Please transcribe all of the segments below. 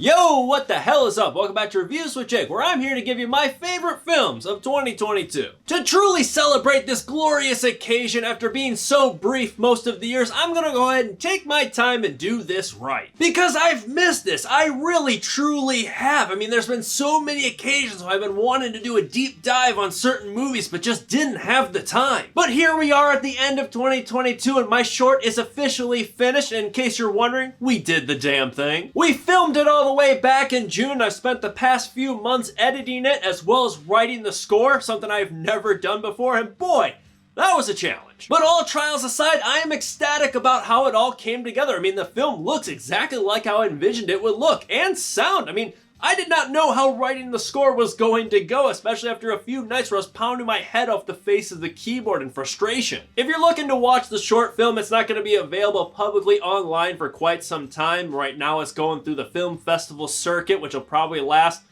Yo, what the hell is up? Welcome back to Reviews with Jake, where I'm here to give you my favorite films of 2022. To truly celebrate this glorious occasion after being so brief most of the years, I'm gonna go ahead and take my time and do this right. Because I've missed this. I really, truly have. I mean, there's been so many occasions where I've been wanting to do a deep dive on certain movies, but just didn't have the time. But here we are at the end of 2022, and my short is officially finished. In case you're wondering, we did the damn thing. We filmed it all the way back in June. I've spent the past few months editing it as well as writing the score, something I've never done before, and boy, that was a challenge. But all trials aside, I am ecstatic about how it all came together. I mean, the film looks exactly like how I envisioned it would look, and sound. I mean, I did not know how writing the score was going to go, especially after a few nights where I was pounding my head off the face of the keyboard in frustration. If you're looking to watch the short film, it's not going to be available publicly online for quite some time. Right now it's going through the film festival circuit, which will probably last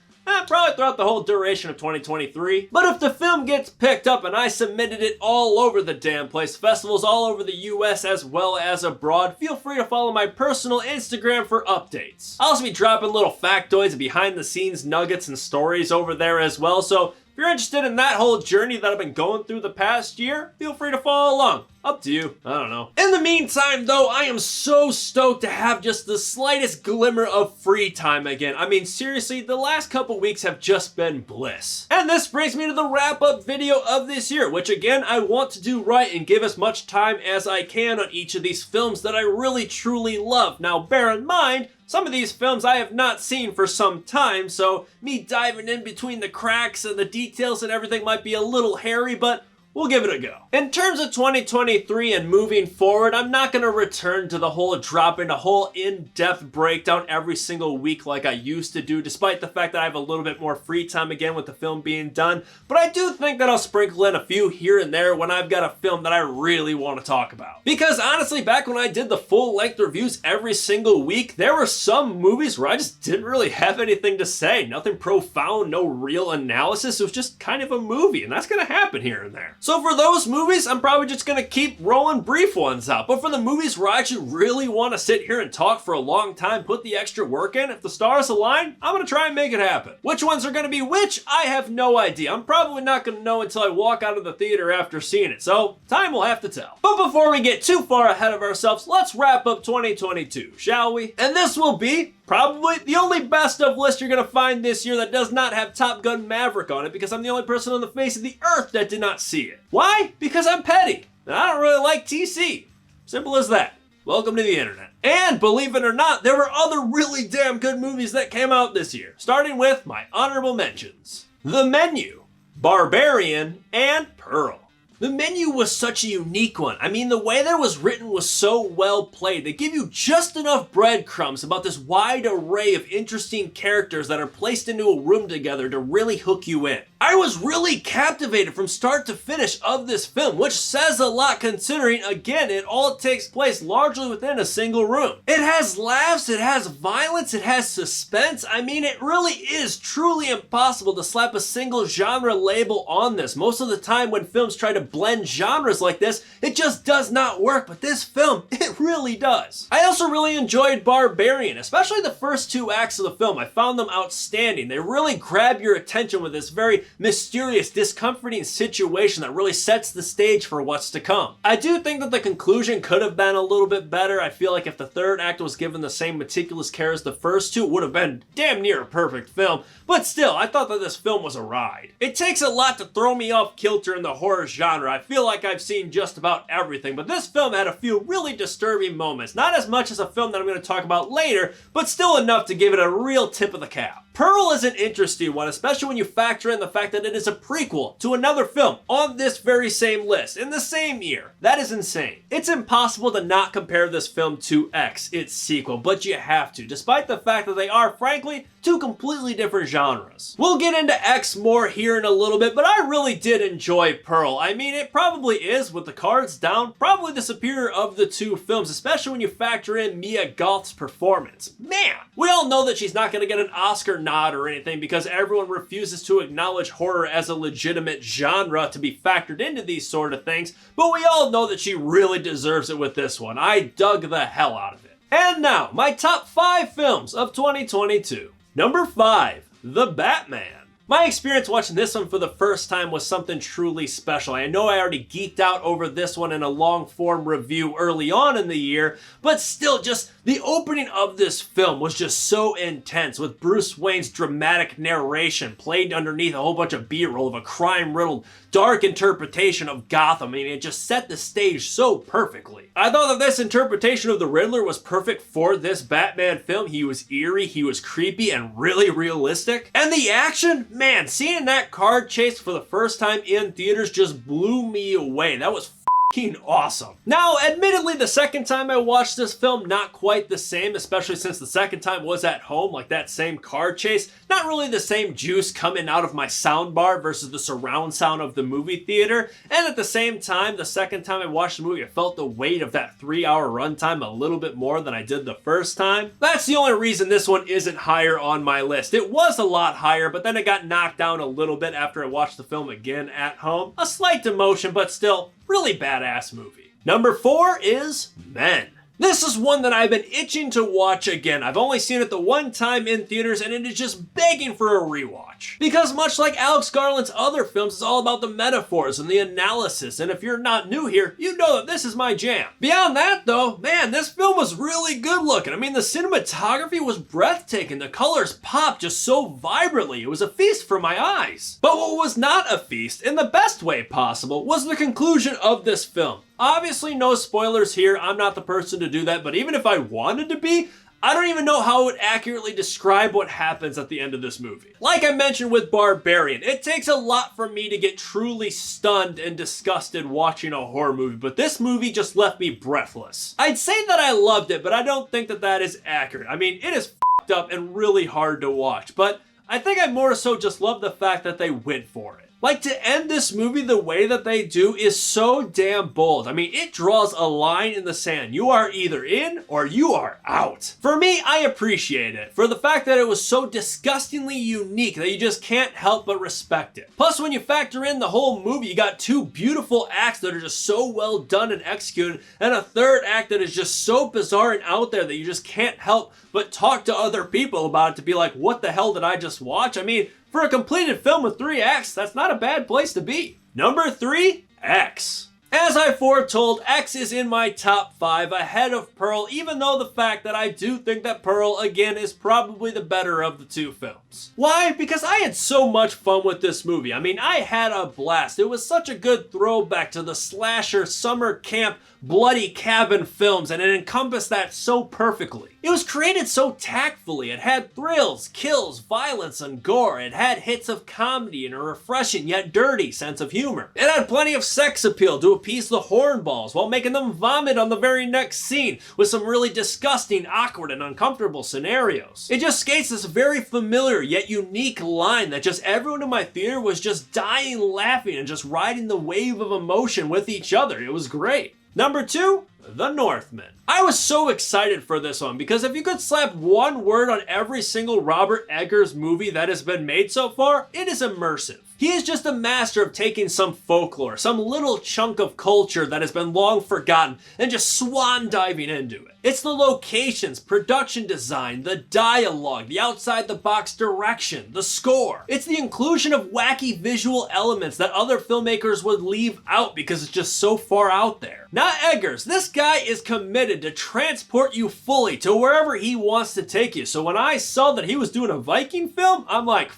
probably throughout the whole duration of 2023. But if the film gets picked up and I submitted it all over the damn place, festivals all over the US as well as abroad, feel free to follow my personal Instagram for updates. I'll also be dropping little factoids and behind the scenes nuggets and stories over there as well, so if you're interested in that whole journey that I've been going through the past year, feel free to follow along. Up to you. I don't know. In the meantime, though, I am so stoked to have just the slightest glimmer of free time again. I mean, seriously, the last couple weeks have just been bliss. And this brings me to the wrap-up video of this year, which again, I want to do right and give as much time as I can on each of these films that I really truly love. Now, bear in mind, some of these films I have not seen for some time, so me diving in between the cracks and the details and everything might be a little hairy, but we'll give it a go. In terms of 2023 and moving forward, I'm not going to return to the whole dropping a whole in-depth breakdown every single week like I used to do, despite the fact that I have a little bit more free time again with the film being done. But I do think that I'll sprinkle in a few here and there when I've got a film that I really want to talk about. Because honestly, back when I did the full-length reviews every single week, there were some movies where I just didn't really have anything to say. Nothing profound, no real analysis. It was just kind of a movie, and that's going to happen here and there. So for those movies, I'm probably just going to keep rolling brief ones out. But for the movies where I actually really want to sit here and talk for a long time, put the extra work in, if the stars align, I'm going to try and make it happen. Which ones are going to be which? I have no idea. I'm probably not going to know until I walk out of the theater after seeing it. So time will have to tell. But before we get too far ahead of ourselves, let's wrap up 2022, shall we? And this will be probably the only best of list you're going to find this year that does not have Top Gun Maverick on it, because I'm the only person on the face of the earth that did not see it. Why? Because I'm petty, and I don't really like TC. Simple as that. Welcome to the internet. And believe it or not, there were other really damn good movies that came out this year, starting with my honorable mentions: The Menu, Barbarian, and Pearl. The Menu was such a unique one. I mean, the way that it was written was so well played. They give you just enough breadcrumbs about this wide array of interesting characters that are placed into a room together to really hook you in. I was really captivated from start to finish of this film, which says a lot considering, again, it all takes place largely within a single room. It has laughs, it has violence, it has suspense. I mean, it really is truly impossible to slap a single genre label on this. Most of the time when films try to blend genres like this, it just does not work, but this film, it really does. I also really enjoyed Barbarian, especially the first two acts of the film. I found them outstanding. They really grab your attention with this very mysterious, discomforting situation that really sets the stage for what's to come. I do think that the conclusion could have been a little bit better. I feel like if the third act was given the same meticulous care as the first two, it would have been damn near a perfect film. But still, I thought that this film was a ride. It takes a lot to throw me off kilter in the horror genre. I feel like I've seen just about everything, but this film had a few really disturbing moments. Not as much as a film that I'm going to talk about later, but still enough to give it a real tip of the cap. Pearl is an interesting one, especially when you factor in the fact that it is a prequel to another film on this very same list in the same year. That is insane. It's impossible to not compare this film to X, its sequel, but you have to, despite the fact that they are, frankly, two completely different genres. We'll get into X more here in a little bit, but I really did enjoy Pearl. I mean, it probably is, with the cards down, probably the superior of the two films, especially when you factor in Mia Goth's performance. Man, we all know that she's not going to get an Oscar nod or anything because everyone refuses to acknowledge horror as a legitimate genre to be factored into these sort of things, but we all know that she really deserves it with this one. I dug the hell out of it. And now, my top 5 films of 2022. Number 5, The Batman. My experience watching this one for the first time was something truly special. I know I already geeked out over this one in a long-form review early on in the year, but still, just the opening of this film was just so intense, with Bruce Wayne's dramatic narration played underneath a whole bunch of B-roll of a crime-riddled, dark interpretation of Gotham. I mean, it just set the stage so perfectly. I thought that this interpretation of the Riddler was perfect for this Batman film. He was eerie, he was creepy, and really realistic. And the action? Man, seeing that car chase for the first time in theaters just blew me away. That was fucking awesome. Now, admittedly, the second time I watched this film, not quite the same, especially since the second time was at home, like that same car chase. Not really the same juice coming out of my soundbar versus the surround sound of the movie theater. And at the same time, the second time I watched the movie, I felt the weight of that 3-hour runtime a little bit more than I did the first time. That's the only reason this one isn't higher on my list. It was a lot higher, but then it got knocked down a little bit after I watched the film again at home. A slight demotion, but still, really badass movie. Number 4 is Men. This is one that I've been itching to watch again. I've only seen it the one time in theaters, and it is just begging for a rewatch. Because much like Alex Garland's other films, it's all about the metaphors and the analysis, and if you're not new here, you know that this is my jam. Beyond that though, man, this film was really good looking. I mean, the cinematography was breathtaking. The colors popped just so vibrantly. It was a feast for my eyes. But what was not a feast, in the best way possible, was the conclusion of this film. Obviously, no spoilers here. I'm not the person to do that, but even if I wanted to be, I don't even know how I would accurately describe what happens at the end of this movie. Like I mentioned with Barbarian, it takes a lot for me to get truly stunned and disgusted watching a horror movie, but this movie just left me breathless. I'd say that I loved it, but I don't think that that is accurate. I mean, it is f***ed up and really hard to watch, but I think I more so just love the fact that they went for it. Like, to end this movie the way that they do is so damn bold. I mean, it draws a line in the sand. You are either in or you are out. For me, I appreciate it for the fact that it was so disgustingly unique that you just can't help but respect it. Plus, when you factor in the whole movie, you got 2 beautiful acts that are just so well done and executed, and a third act that is just so bizarre and out there that you just can't help but talk to other people about it to be like, what the hell did I just watch? I mean, for a completed film with 3 acts, that's not a bad place to be. Number 3, X. As I foretold, X is in my top 5 ahead of Pearl, even though the fact that I do think that Pearl, again, is probably the better of the 2 films. Why? Because I had so much fun with this movie. I mean, I had a blast. It was such a good throwback to the slasher, summer camp, bloody cabin films, and it encompassed that so perfectly. It was created so tactfully. It had thrills, kills, violence, and gore. It had hits of comedy and a refreshing yet dirty sense of humor. It had plenty of sex appeal to appease the hornballs while making them vomit on the very next scene with some really disgusting, awkward, and uncomfortable scenarios. It just skates this very familiar yet unique line that just everyone in my theater was just dying laughing and just riding the wave of emotion with each other. It was great. Number 2, The Northmen. I was so excited for this one because if you could slap one word on every single Robert Eggers movie that has been made so far, it is immersive. He is just a master of taking some folklore, some little chunk of culture that has been long forgotten, and just swan diving into it. It's the locations, production design, the dialogue, the outside-the-box direction, the score. It's the inclusion of wacky visual elements that other filmmakers would leave out because it's just so far out there. Not Eggers. This guy is committed to transport you fully to wherever he wants to take you. So when I saw that he was doing a Viking film, I'm like,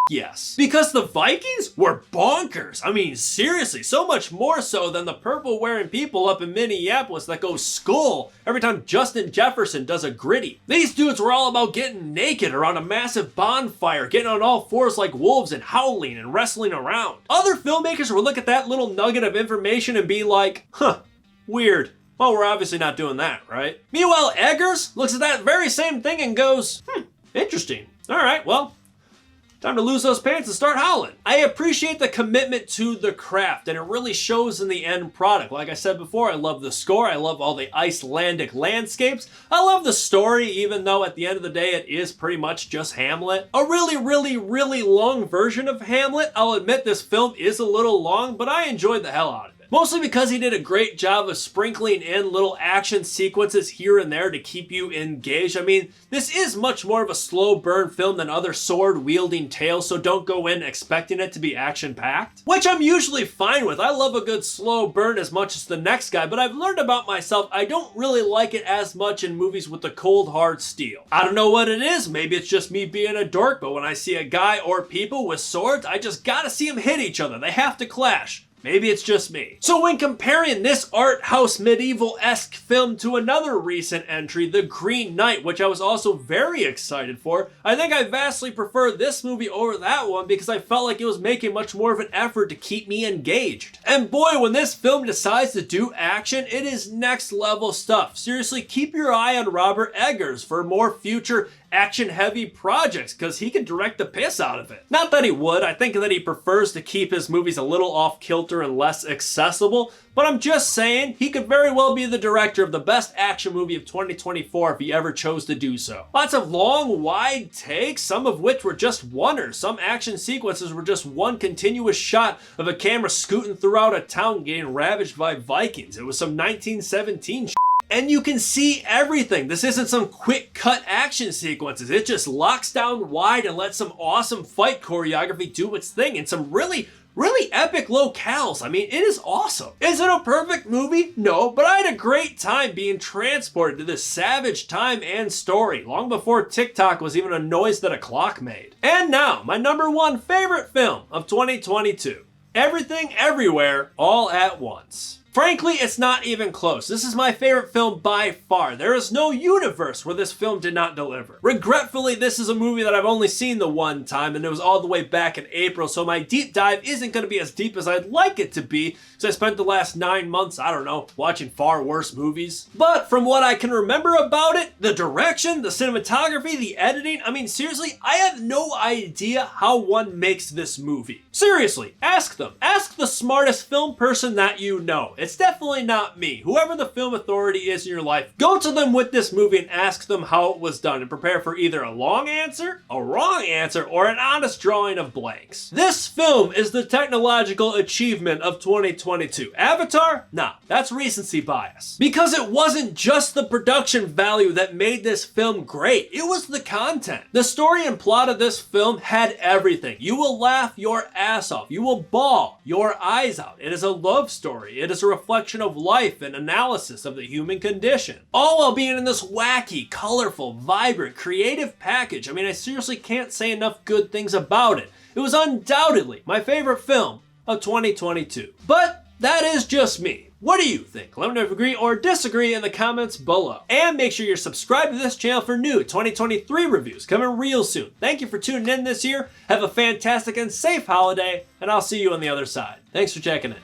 yes. Because the Vikings were bonkers. I mean, seriously, so much more so than the purple-wearing people up in Minneapolis that go skull every time Justin Jefferson does a gritty. These dudes were all about getting naked around a massive bonfire, getting on all fours like wolves and howling and wrestling around. Other filmmakers would look at that little nugget of information and be like, huh, weird. Well, we're obviously not doing that, right? Meanwhile, Eggers looks at that very same thing and goes, interesting. All right, well, time to lose those pants and start howling. I appreciate the commitment to the craft, and it really shows in the end product. Like I said before, I love the score. I love all the Icelandic landscapes. I love the story, even though at the end of the day, it is pretty much just Hamlet. A really long version of Hamlet. I'll admit this film is a little long, but I enjoyed the hell out of it. Mostly because he did a great job of sprinkling in little action sequences here and there to keep you engaged. I mean, this is much more of a slow burn film than other sword-wielding tales, so don't go in expecting it to be action-packed. Which I'm usually fine with. I love a good slow burn as much as the next guy, but I've learned about myself I don't really like it as much in movies with the cold hard steel. I don't know what it is, maybe it's just me being a dork, but when I see a guy or people with swords, I just gotta see them hit each other. They have to clash. Maybe it's just me. So when comparing this art house medieval-esque film to another recent entry, The Green Knight, which I was also very excited for, I think I vastly prefer this movie over that one because I felt like it was making much more of an effort to keep me engaged. And boy, when this film decides to do action, it is next level stuff. Seriously, keep your eye on Robert Eggers for more future action-heavy projects, because he could direct the piss out of it. Not that he would, I think that he prefers to keep his movies a little off-kilter and less accessible, but I'm just saying, he could very well be the director of the best action movie of 2024 if he ever chose to do so. Lots of long, wide takes, some of which were just oneers. Some action sequences were just one continuous shot of a camera scooting throughout a town getting ravaged by Vikings. It was some 1917 shit. And you can see everything. This isn't some quick cut action sequences. It just locks down wide and lets some awesome fight choreography do its thing in some really epic locales. I mean, it is awesome. Is it a perfect movie? No, but I had a great time being transported to this savage time and story, long before TikTok was even a noise that a clock made. And now, my number one favorite film of 2022. Everything, Everywhere, All at Once. Frankly, it's not even close. This is my favorite film by far. There is no universe where this film did not deliver. Regretfully, this is a movie that I've only seen the one time, and it was all the way back in April, so my deep dive isn't going to be as deep as I'd like it to be, because I spent the last 9 months, I don't know, watching far worse movies. But from what I can remember about it, the direction, the cinematography, the editing, I mean, seriously, I have no idea how one makes this movie. Seriously, ask them. Ask the smartest film person that you know. It's definitely not me. Whoever the film authority is in your life, go to them with this movie and ask them how it was done and prepare for either a long answer, a wrong answer, or an honest drawing of blanks. This film is the technological achievement of 2022. Avatar? Nah, that's recency bias. Because it wasn't just the production value that made this film great, it was the content. The story and plot of this film had everything. You will laugh your ass off. You will bawl your eyes out. It is a love story. It is a reflection of life and analysis of the human condition. All while being in this wacky, colorful, vibrant, creative package. I mean, I seriously can't say enough good things about it. It was undoubtedly my favorite film of 2022. But that is just me. What do you think? Let me know if you agree or disagree in the comments below. And make sure you're subscribed to this channel for new 2023 reviews coming real soon. Thank you for tuning in this year. Have a fantastic and safe holiday, and I'll see you on the other side. Thanks for checking in.